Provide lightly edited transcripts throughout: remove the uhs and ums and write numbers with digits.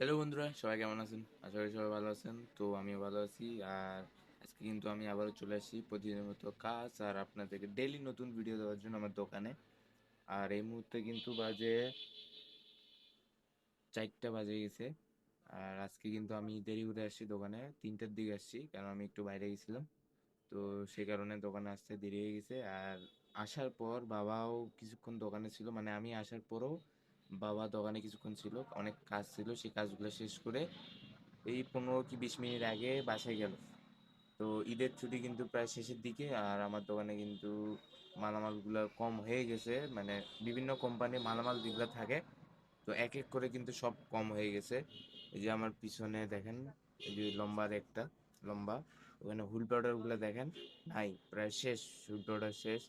Hello বন্ধুরা, সবাই কেমন আছেন? আশা করি সবাই ভালো আছেন। তো আমিও ভালো আছি। আর আজকে কিন্তু আমি আবারও চলে আসছি প্রতিদিনের মতো কাজ আর আপনাদেরকে ডেইলি নতুন ভিডিও দেওয়ার জন্য আমার দোকানে। আর এই মুহূর্তে কিন্তু বাজে 4টা বাজে গেছে। আর আজকে কিন্তু আমি দেরি করে আসছি দোকানে, 3টার দিকে আসছি কারণ আমি একটু বাইরে গেছিলাম। তো সে কারণে দোকানে আসতে দেরি হয়ে গেছে। আর আসার পর বাবাও কিছুক্ষণ দোকানে ছিল, মানে আমি আসার পরও বাবা দোকানে কিছুক্ষণ ছিল, অনেক কাজ ছিল, সেই কাজগুলো শেষ করে এই 15 কি 20 মিনিট আগে বাসায় গেল। তো ঈদের ছুটি কিন্তু প্রায় শেষের দিকে, আর আমার দোকানে কিন্তু মালামালগুলো কম হয়ে গেছে, মানে বিভিন্ন কোম্পানির মালামাল যেগুলো থাকে, তো এক এক করে কিন্তু সব কম হয়ে গেছে। এই যে আমার পিছনে দেখেন, এই যে লম্বা একটা লম্বা, ওখানে হুল পাউডারগুলো দেখেন, নাই, প্রায় শেষ, হুল পাউডার শেষ।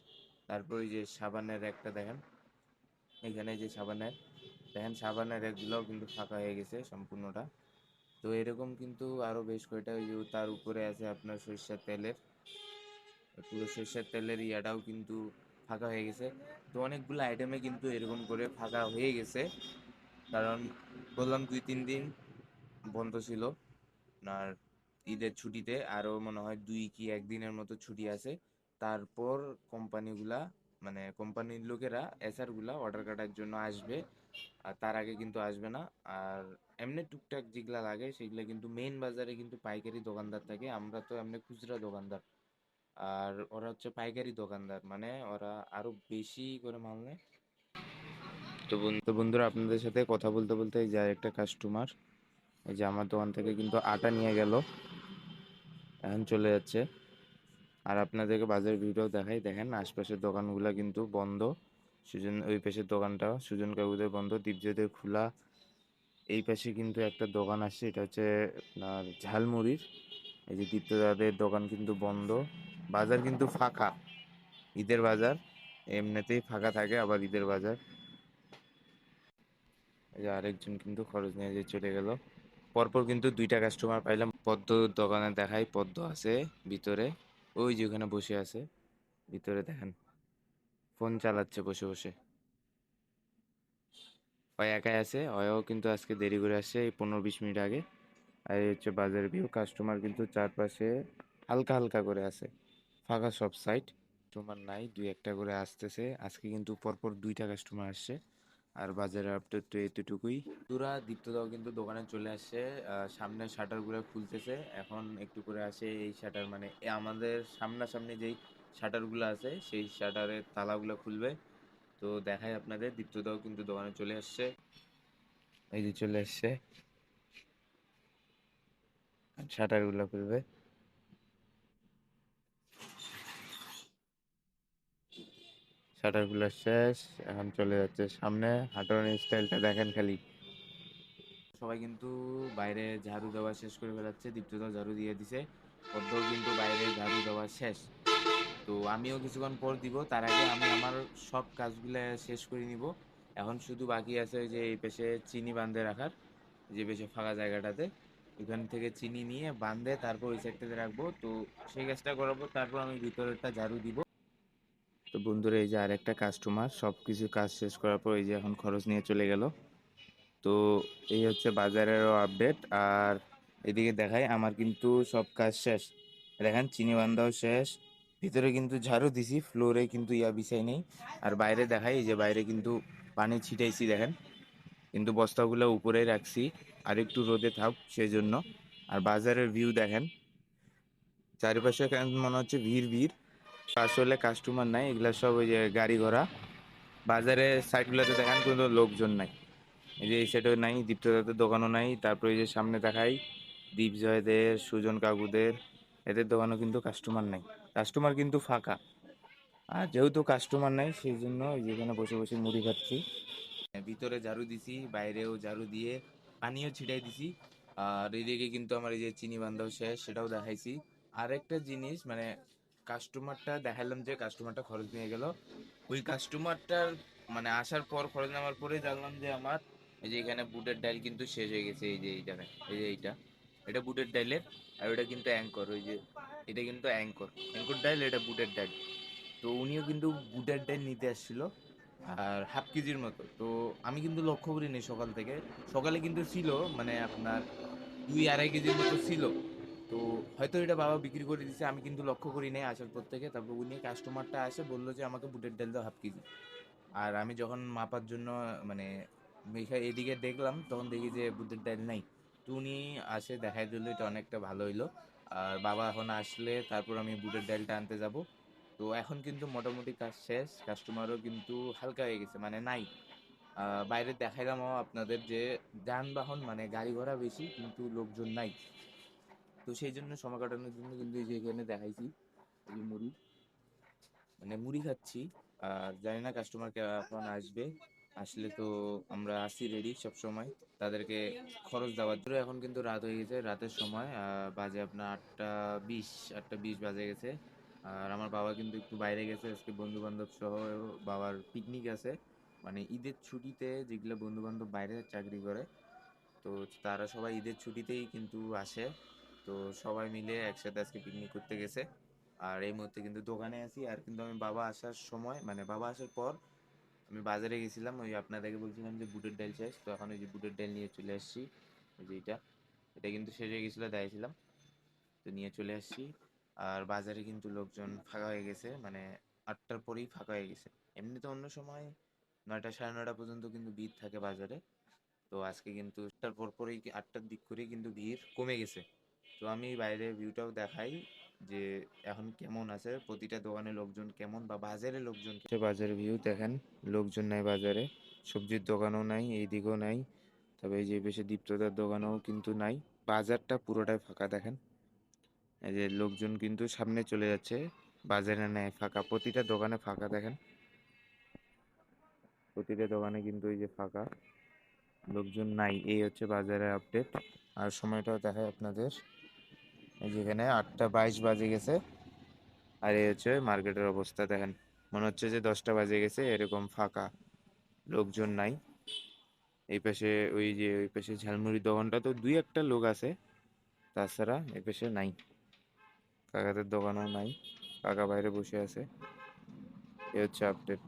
তারপর ওই যে সাবানের একটা দেখেন, এখানে যে সাবানের দেখেন, সাবানের একগুলোও কিন্তু ফাঁকা হয়ে গেছে সম্পূর্ণটা। তো এরকম কিন্তু আরো বেশ কয়টা, ওই যে তার উপরে আছে আপনার সরিষার তেলের, পুরো সরিষার তেলের ইয়াটাও কিন্তু ফাঁকা হয়ে গেছে। তো অনেকগুলো আইটেমে কিন্তু এরকম করে ফাঁকা হয়ে গেছে, কারণ বললাম 2-3 দিন বন্ধ ছিল। আর ঈদের ছুটিতে আরো মনে হয় 2 কি 1 দিনের মতো ছুটি আছে। তারপর কোম্পানিগুলা, মানে কোম্পানির লোকেরা এসআর গুলা অর্ডার কাটার জন্য আসবে, আর তার আগে কিন্তু আসবে না। আর এমনি টুকটাক যেগুলা লাগে সেগুলা কিন্তু মেইন বাজারে কিন্তু পাইকারি দোকানদার থাকে, আমরা তো এমনি খুচরা দোকানদার। আর ওরা হচ্ছে পাইকারি দোকানদার, মানে ওরা আরো বেশি করে মাল নেয়। তো বন্ধুরা, আপনাদের সাথে কথা বলতে বলতে এই যে একটা কাস্টমার, এই যে আমার দোকান থেকে কিন্তু আটা নিয়ে গেল, এখন চলে যাচ্ছে। আর আপনাদেরকে বাজার ভিডিও দেখাই, দেখেন আশপাশের দোকানগুলো কিন্তু বন্ধ। সুজন, ওই পাশের দোকানটা সুজন কাকুদের বন্ধ, দীপজয়দের খোলা। এই পাশে কিন্তু একটা দোকান আছে, এটা হচ্ছে আপনার ঝালমুড়ির। এই যে দীপ্তদাদের দোকান কিন্তু বন্ধ। বাজার কিন্তু ফাঁকা, ঈদের বাজার এমনিতেই ফাঁকা থাকে, আবার ঈদের বাজার। এই যে আরেকজন কিন্তু খরচ নিয়ে যে চলে গেল। পরপর কিন্তু 2টা কাস্টমার পাইলাম। পদ্মর দোকানে দেখাই, পদ্ম আছে ভিতরে, ওই যে ওখানে বসে আছে ভিতরে দেখেন, ফোন চালাচ্ছে বসে বসে। ওই একাই আছে, ওয়ও কিন্তু আজকে দেরি করে আসছে, এই 15-20 মিনিট আগে। আর এই হচ্ছে বাজার ভিউ, কাস্টমার কিন্তু চারপাশে হালকা হালকা করে আছে, ফাঁকা সব সাইড, কাস্টমার নাই, 2-1টা করে আসতেছে। আজকে কিন্তু পরপর 2টা কাস্টমার আসছে। আর বাজারের আপডেট তো এতটুকুই। পুরা দীপ্তদাও কিন্তু দোকানে চলে আসছে, সামনের শাটার গুলো খুলতেছে এখন, একটু করে আসে এই শাটার, মানে আমাদের সামনাসামনি যেই শাটার গুলো আছে সেই শাটারের তালাগুলো খুলবে। তো দেখাই আপনাদের, দীপ্তদাও কিন্তু দোকানে চলে আসছে, এই যে চলে আসছে, শাটার গুলো খুলবে। শাটার গুলো শেষ, এখন চলে যাচ্ছে সামনে। হাঁটানোর স্টাইলটা দেখেন খালি। সবাই কিন্তু বাইরে ঝাড়ু দেওয়া শেষ করে ফেলাচ্ছে, দীপ্তদাও ঝাড়ু দিয়ে দিছে, পদ্মও কিন্তু বাইরে ঝাড়ু দেওয়া শেষ। তো আমিও কিছুক্ষণ পর দিব, তার আগে আমি আমার সব কাজগুলো শেষ করে নিব। এখন শুধু বাকি আছে ওই যে এই পাশে চিনি বান্ধে রাখার, যে বেশি ফাঁকা জায়গাটাতে, ওইখান থেকে চিনি নিয়ে বান্ধে তারপর ওই সাইডটাতে রাখবো। তো সেই কাজটা করাবো, তারপর আমি ভিতরেরটা ঝাড়ু দিব। তো বন্ধুরা, এই যে আরেকটা কাস্টমার সব কিছু কাজ শেষ করার পর এই যে এখন খরচ নিয়ে চলে গেল। তো এই হচ্ছে বাজারেরও আপডেট। আর এদিকে দেখাই, আমার কিন্তু সব কাজ শেষ, দেখেন চিনি বান্ধাও শেষ, ভিতরে কিন্তু ঝাড়ু দিছি, ফ্লোরে কিন্তু ইয়া বিছাই নেই। আর বাইরে দেখাই, এই যে বাইরে কিন্তু পানি ছিটাইছি দেখেন, কিন্তু বস্তাগুলো উপরেই রাখছি, আর একটু রোদে থাক সেই জন্য। আর বাজারের ভিউ দেখেন, চারিপাশে কেমন মনে হচ্ছে ভিড় ভিড়, আসলে কাস্টমার নাই, এগুলা সব ওই যে গাড়ি ঘোড়া। বাজারের সাইডগুলোতে দেখেন কোনো লোকজন নাই, এই যে এই সাইডেও নাই, দীপ্তদাদের দোকানও নাই। তারপরে এই যে সামনে দেখাই, দীপজয়দের, সুজন কাকুদের, এদের দোকানও কিন্তু কাস্টমার নাই, কাস্টমার কিন্তু ফাঁকা। আর যেহেতু কাস্টমার নাই সেই জন্য এই যেখানে বসে বসে মুড়ি খাচ্ছি। ভিতরে ঝাড়ু দিছি, বাইরেও ঝাড়ু দিয়ে পানিও ছিটাই দিছি। আর এদিকে কিন্তু আমার এই যে চিনি বান্ধাও শেষ, সেটাও দেখাইছি। আর একটা জিনিস, মানে কাস্টমারটা দেখালাম, যে কাস্টমারটা খরচ নিয়ে গেল, ওই কাস্টমারটার মানে আসার পর, খরচ নেওয়ার পরে জানলাম যে আমার এই যে এখানে বুটের ডাল কিন্তু শেষ হয়ে গেছে। এই যে এই জায়গায়, এই যে এইটা, এটা বুটের ডালের। আর ওটা কিন্তু অ্যাঙ্কর, ওই যে এটা কিন্তু অ্যাঙ্কর, অ্যাঙ্কর ডাল, এটা বুটের ডাল। তো উনিও কিন্তু বুটের ডাল নিতে আসছিল, আর হাফ কেজির মতো। তো আমি কিন্তু লক্ষ্য করিনি সকাল থেকে। সকালে কিন্তু ছিল মানে আপনার ২-২.৫ কেজির মতো ছিল। তো হয়তো এটা বাবা বিক্রি করে দিছে। আমি কিন্তু লক্ষ্য করি নাই আসার পর থেকে। তারপর উনি কাস্টমারটা আসে বলল যে, "আমাকে বুটের ডাল দাও 1/2 কেজি।" আর আমি যখন মাপার জন্য মানে এদিকে দেখলাম, তখন দেখি যে বুটের ডাল নাই। তো উনি আসে দেখাই দিল, এটা অনেকটা ভালো হইলো। আর বাবা এখন আসলে তারপর আমি বুটের ডালটা আনতে যাব। তো এখন কিন্তু মোটামুটি কাজ শেষ। কাস্টমারও কিন্তু হালকা হয়ে গেছে, মানে নাই। আ বাইরে দেখাইলামও আপনাদের যে যানবাহন মানে গাড়ি ঘোড়া বেশি কিন্তু লোকজন নাই। তো সেইজন্য সময় কাটানোর জন্য কিন্তু এই যে এখানে দেখাইছি, এই যে মুড়ি, মানে মুড়ি খাচ্ছি। আর জানি না কাস্টমার কখন আসবে। আসলে তো আমরা আছি রেডি সবসময় তাদেরকে খরচ দেওয়ার জন্য। এখন কিন্তু রাত হয়ে গেছে, রাতের সময় বাজে আপনার ৮:২০, ৮:২০ বাজে গেছে। আর আমার বাবা কিন্তু একটু বাইরে গেছে আজকে, বন্ধু-বান্ধব সহ বাবার পিকনিক আছে। মানে ঈদের ছুটিতে যেগুলো বন্ধু-বান্ধব বাইরে চাকরি করে, তো তারা সবাই ঈদের ছুটিতেই কিন্তু আসে। তো সবাই মিলে একসাথে আজকে পিকনিক করতে গেছে। আর এই মুহূর্তে কিন্তু দোকানে আছি। আর কিন্তু আমি বাবা আসার সময় মানে বাবা আসার পর আমি বাজারে গেছিলাম। ওই আপনাদেরকে বলছিলাম যে বুটের ডাল শেষ। তো এখন ওই যে বুটের ডাল নিয়ে চলে আসছি। এই যে এটা, এটা কিন্তু শেষ হয়ে গেছিল, দেখাইছিলাম। তো নিয়ে চলে আসছি। আর বাজারে কিন্তু লোকজন ফাঁকা হয়ে গেছে। মানে ৮টার পরেই ফাঁকা হয়ে গেছে। এমনিতে অন্য সময় ৯টা ৯:৩০ পর্যন্ত কিন্তু ভিড় থাকে বাজারে। তো আজকে কিন্তু ৮টার পরপরই ৮টার দিক করেই কিন্তু ভিড় কমে গেছে। তো আমি বাইরে ভিউটাও দেখাই যে এখন কেমন আছে, প্রতিটা দোকানে লোকজন কেমন বা বাজারে লোকজন বাজারের ভিউ দেখেন, লোকজন নাই বাজারে, সবজির দোকানও নাই, এইদিকেও নাই। তবে এই যে পাশে দীপ্তদার দোকানেও কিন্তু নাই। বাজারটা পুরোটাই ফাঁকা দেখেন। এই যে লোকজন কিন্তু সামনে চলে যাচ্ছে, বাজারে নেয় ফাঁকা, প্রতিটা দোকানে ফাঁকা দেখেন, প্রতিটা দোকানে কিন্তু এই যে ফাঁকা, লোকজন নাই। এই হচ্ছে বাজারের আপডেট। আর সময়টাও দেখায় আপনাদের, এই যেখানে ৮:২২ বাজে গেছে। আর এই হচ্ছে মার্কেটের অবস্থা দেখেন, মনে হচ্ছে যে 10টা বাজে গেছে, এরকম ফাঁকা, লোকজন নাই। এই পাশে ওই যে ওই পাশে ঝালমুড়ির দোকানটা তো দুই একটা লোক আছে, তাছাড়া এই পাশে নাই। কাকাদের দোকানও নাই, কাকা বাইরে বসে আছে। এই হচ্ছে আপডেট।